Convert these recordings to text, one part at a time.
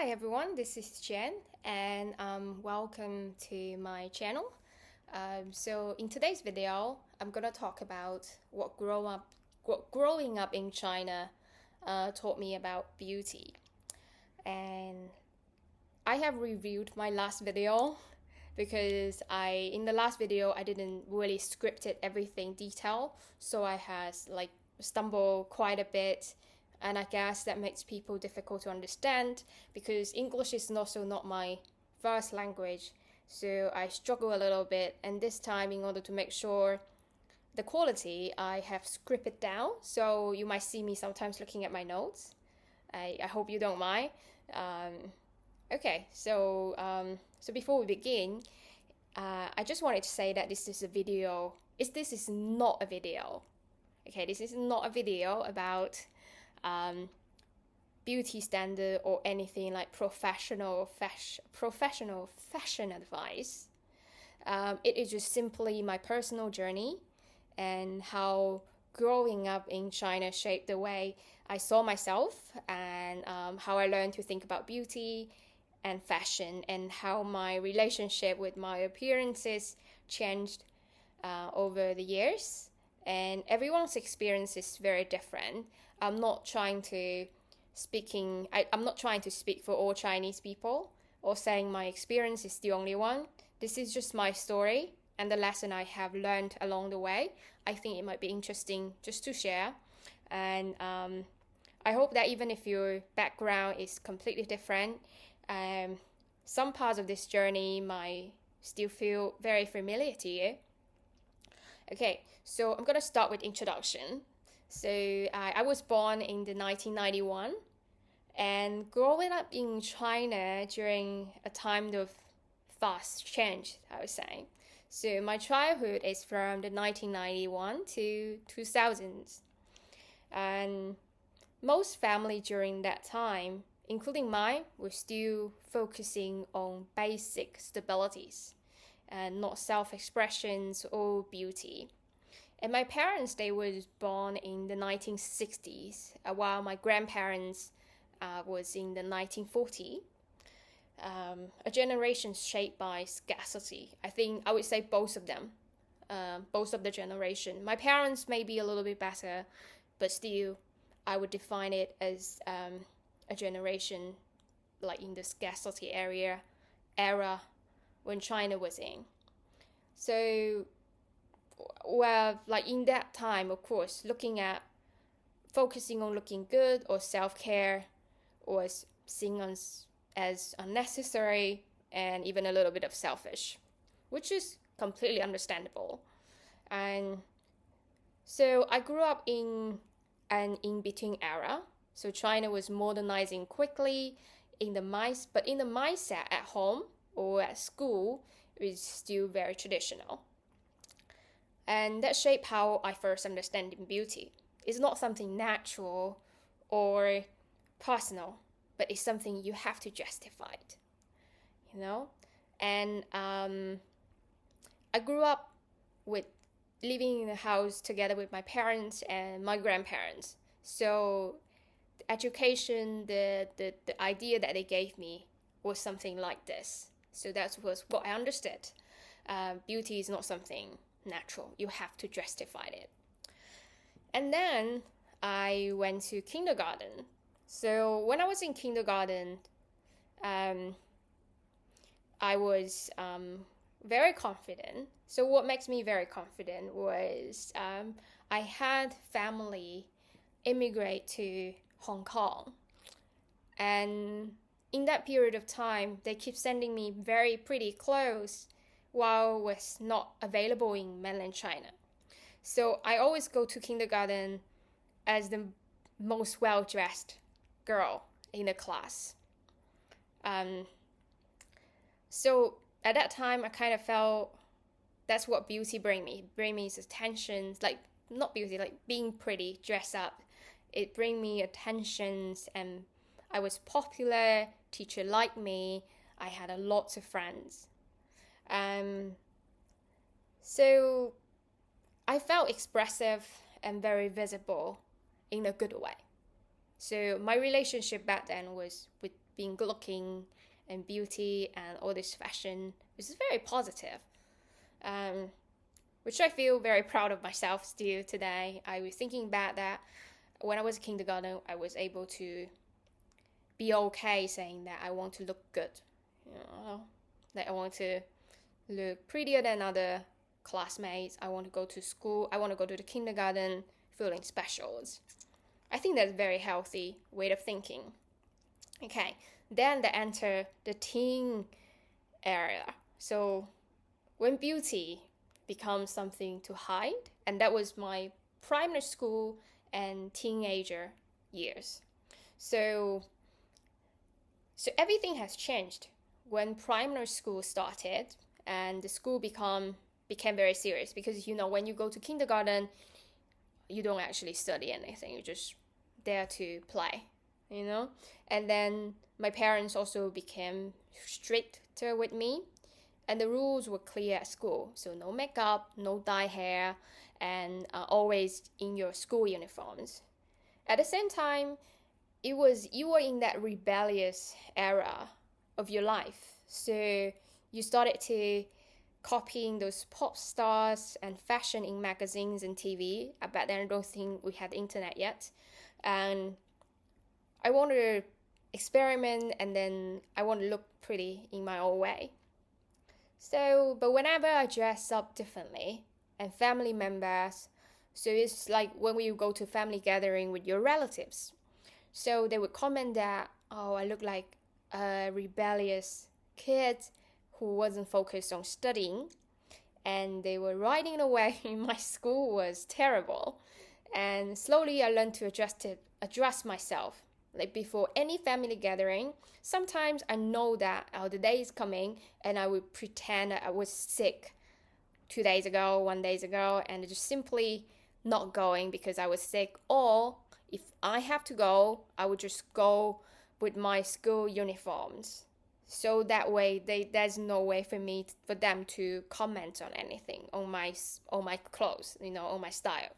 Hi everyone, this is Jen, and welcome to my channel. So in today's video, I'm gonna talk about what growing up in China taught me about beauty. And I have reviewed my last video because in the last video I didn't really scripted everything detail, so I has like stumbled quite a bit, and I guess that makes people difficult to understand because English is also not my first language, so I struggle a little bit. And this time, in order to make sure the quality, I have scripted down, so you might see me sometimes looking at my notes. I hope you don't mind. Um, Okay, so before we begin, I just wanted to say that this is a video. This is not a video. Okay, this is not a video about um, beauty standard or anything like professional fashion advice. It is just simply my personal journey and how growing up in China shaped the way I saw myself, and how I learned to think about beauty and fashion, and how my relationship with my appearances changed over the years. And everyone's experience is very different. I'm not trying to speak for all Chinese people or saying my experience is the only one. This is just my story and the lesson I have learned along the way. I think it might be interesting just to share. And I hope that even if your background is completely different, um, some parts of this journey might still feel very familiar to you. Okay, so I'm gonna start with introduction. So I was born in the 1991, and growing up in China during a time of fast change, I would say. So my childhood is from the 1991 to 2000s, and most family during that time, including mine, were still focusing on basic stabilities and not self-expressions or beauty. And my parents, they were born in the 1960s, while my grandparents was in the 1940s. A generation shaped by scarcity. I think I would say both of them, both of the generation. My parents may be a little bit better, but still, I would define it as a generation like in the scarcity era when China was in. So, well, like in that time, of course, focusing on looking good or self care was seen as unnecessary and even a little bit of selfish, which is completely understandable. And so I grew up in an in between era. So China was modernizing quickly but in the mindset at home or at school, it was still very traditional. And that shaped how I first understand beauty. It's not something natural or personal, but it's something you have to justify it, you know? And I grew up with living in a house together with my parents and my grandparents. So the education, the idea that they gave me was something like this. So that was what I understood. Beauty is not something natural. You have to justify it. And then I went to kindergarten. So when I was in kindergarten, um, I was very confident. So what makes me very confident was I had family immigrate to Hong Kong, and in that period of time, they keep sending me very pretty clothes while it was not available in mainland China. So I always go to kindergarten as the most well-dressed girl in the class. Um, so at that time, I kind of felt that's what beauty bring me is attention, like not beauty, like being pretty, dress up. It bring me attentions, and I was popular, teacher liked me, I had a lot of friends. Um, so I felt expressive and very visible in a good way. So my relationship back then was with being good looking and beauty and all this fashion, which is very positive, um, which I feel very proud of myself still today. I was thinking back that when I was in kindergarten, I was able to be okay saying that I want to look good, that I want to look prettier than other classmates. I want to go to school. I want to go to the kindergarten feeling special. I think that's a very healthy way of thinking. Okay, then they enter the teen area. So when beauty becomes something to hide, and that was my primary school and teenager years. So everything has changed when primary school started and the school became very serious, because when you go to kindergarten, you don't actually study anything, you're just there to play, and then my parents also became stricter with me, and the rules were clear at school. So no makeup, no dye hair, and always in your school uniforms. At the same time, you were in that rebellious era of your life. So you started to copying those pop stars and fashion in magazines and TV. Back then, I don't think we had the internet yet. And I wanted to experiment, and then I want to look pretty in my own way. So, but whenever I dress up differently, and family members, so it's like when you go to family gathering with your relatives, so they would comment that, oh, I look like a rebellious kid who wasn't focused on studying, and they were riding away in my school was terrible. And slowly I learned to adjust myself. Like before any family gathering, sometimes I know that the day is coming, and I would pretend that I was sick 2 days ago, 1 day ago, and just simply not going because I was sick. Or if I have to go, I would just go with my school uniforms. So that way, there's no way for them to comment on anything, on my clothes, on my style.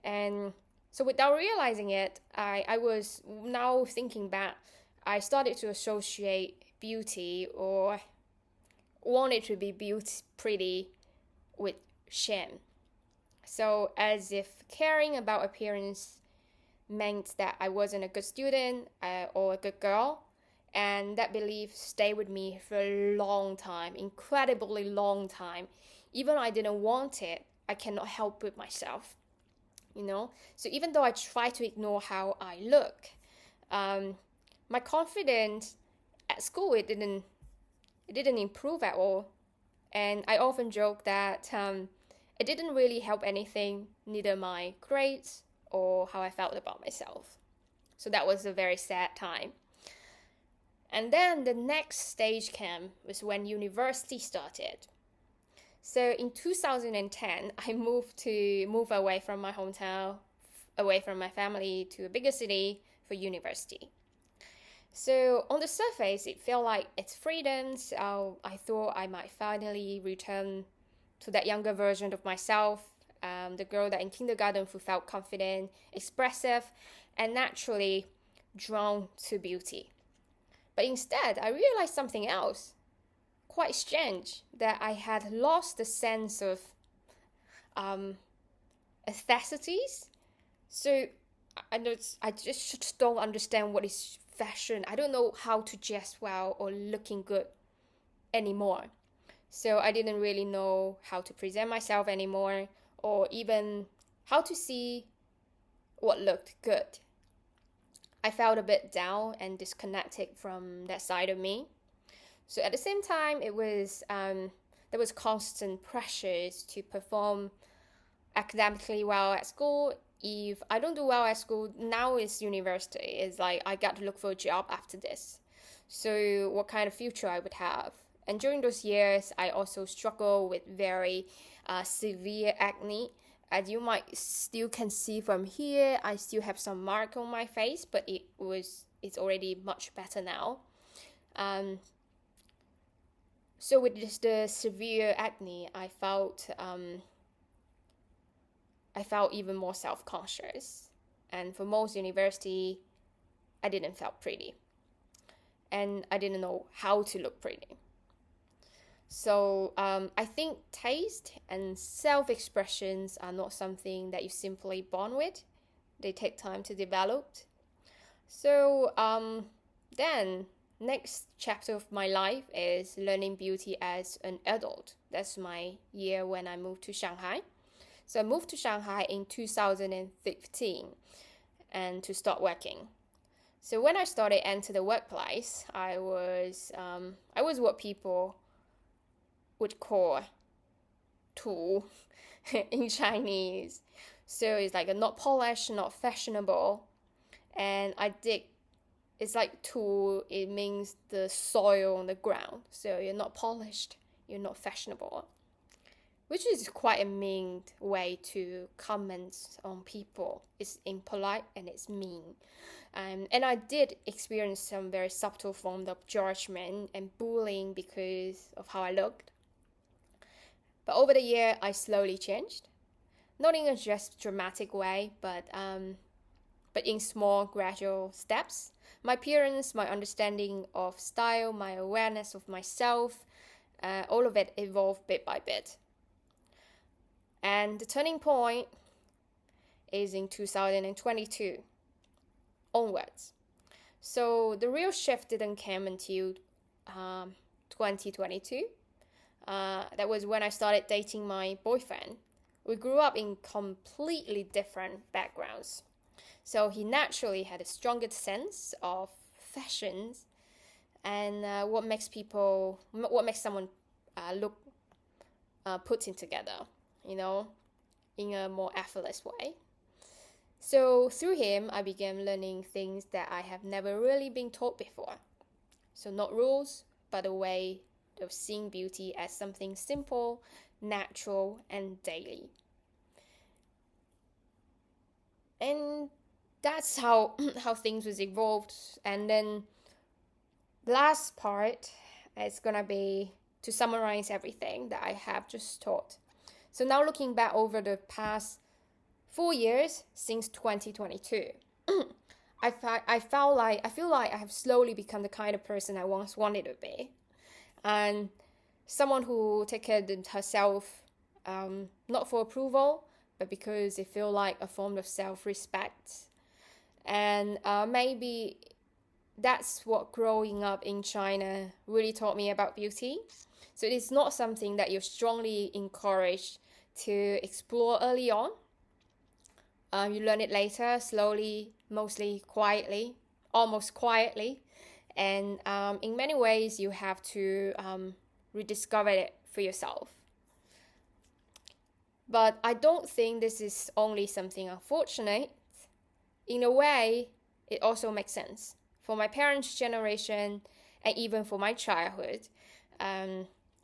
And so without realizing it, I was now thinking back, I started to associate beauty, or wanted to be pretty, with shame. So as if caring about appearance meant that I wasn't a good student or a good girl. And that belief stayed with me for a long time, incredibly long time. Even though I didn't want it, I cannot help with myself. So even though I try to ignore how I look, my confidence at school, it didn't improve at all. And I often joke that it didn't really help anything, neither my grades or how I felt about myself. So that was a very sad time. And then the next stage came was when university started. So in 2010, I moved away from my hometown, away from my family, to a bigger city for university. So on the surface, it felt like it's freedom. So I thought I might finally return to that younger version of myself, the girl that in kindergarten who felt confident, expressive, and naturally drawn to beauty. But instead, I realized something else, quite strange, that I had lost the sense of aesthetics. So I just don't understand what is fashion. I don't know how to dress well or looking good anymore. So I didn't really know how to present myself anymore, or even how to see what looked good. I felt a bit down and disconnected from that side of me. So at the same time, it was there was constant pressures to perform academically well at school. If I don't do well at school, now it's university. It's like I got to look for a job after this. So what kind of future I would have? And during those years, I also struggled with very severe acne. As you might still can see from here, I still have some mark on my face, but it's already much better now. So with the severe acne, I felt even more self-conscious, And for most university, I didn't feel pretty. And I didn't know how to look pretty. So I think taste and self-expressions are not something that you simply born with. They take time to develop. So then next chapter of my life is learning beauty as an adult. That's my year when I moved to Shanghai. So I moved to Shanghai in 2015 and to start working. So when I started enter the workplace, I was what people would call tu in Chinese. So it's like a not polished, not fashionable. And it's like tu, it means the soil on the ground. So you're not polished, you're not fashionable. Which is quite a mean way to comment on people. It's impolite and it's mean. And I did experience some very subtle form of judgment and bullying because of how I looked. But over the year, I slowly changed. Not in a just dramatic way, but in small, gradual steps. My appearance, my understanding of style, my awareness of myself, all of it evolved bit by bit. And the turning point is in 2022 onwards. So the real shift didn't come until 2022. That was when I started dating my boyfriend. We grew up in completely different backgrounds. So he naturally had a stronger sense of fashions and what makes someone look put in together, in a more effortless way. So through him, I began learning things that I have never really been taught before. So not rules, but a way of seeing beauty as something simple, natural, and daily. And that's how things was evolved. And then the last part is gonna be to summarize everything that I have just taught. So now looking back over the past 4 years since 2022, I feel like I have slowly become the kind of person I once wanted to be, and someone who takes care of herself, not for approval, but because it feels like a form of self-respect. And maybe that's what growing up in China really taught me about beauty. So it is not something that you're strongly encouraged to explore early on. You learn it later, slowly, mostly quietly, almost quietly. And in many ways, you have to rediscover it for yourself. But I don't think this is only something unfortunate. In a way, it also makes sense. For my parents' generation, and even for my childhood,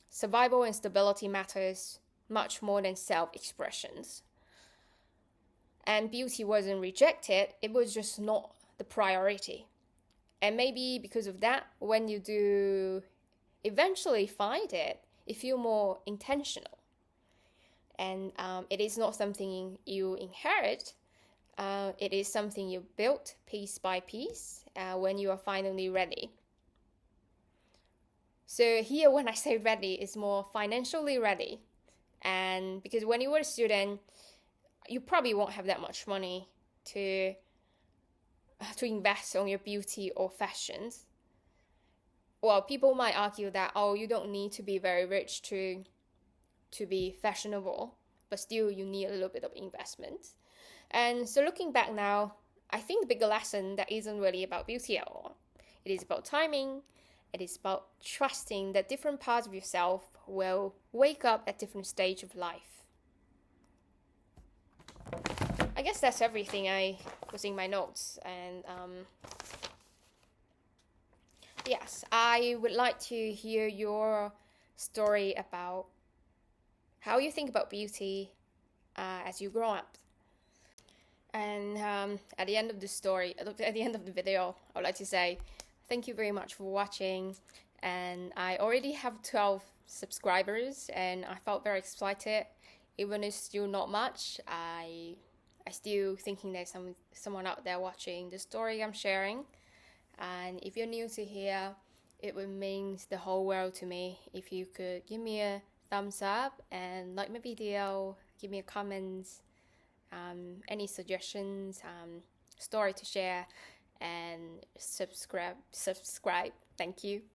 survival and stability matters much more than self-expressions. And beauty wasn't rejected, it was just not the priority. And maybe because of that, when you do eventually find it, it feels more intentional. And it is not something you inherit. It is something you build piece by piece when you are finally ready. So here, when I say ready, it's more financially ready. And because when you were a student, you probably won't have that much money to invest on your beauty or fashions. Well, people might argue that, you don't need to be very rich to be fashionable, but still you need a little bit of investment. And so looking back now, I think the bigger lesson that isn't really about beauty at all. It is about timing. It is about trusting that different parts of yourself will wake up at different stage of life. I guess that's everything I was in my notes. And yes, I would like to hear your story about how you think about beauty as you grow up. And at the end of the story, at the end of the video, I would like to say thank you very much for watching. And I already have 12 subscribers, and I felt very excited. Even if it's still not much, I I still thinking there's someone out there watching the story I'm sharing. And if you're new to here, it would mean the whole world to me if you could give me a thumbs up and like my video, give me a comment, any suggestions, story to share, and subscribe. Thank you.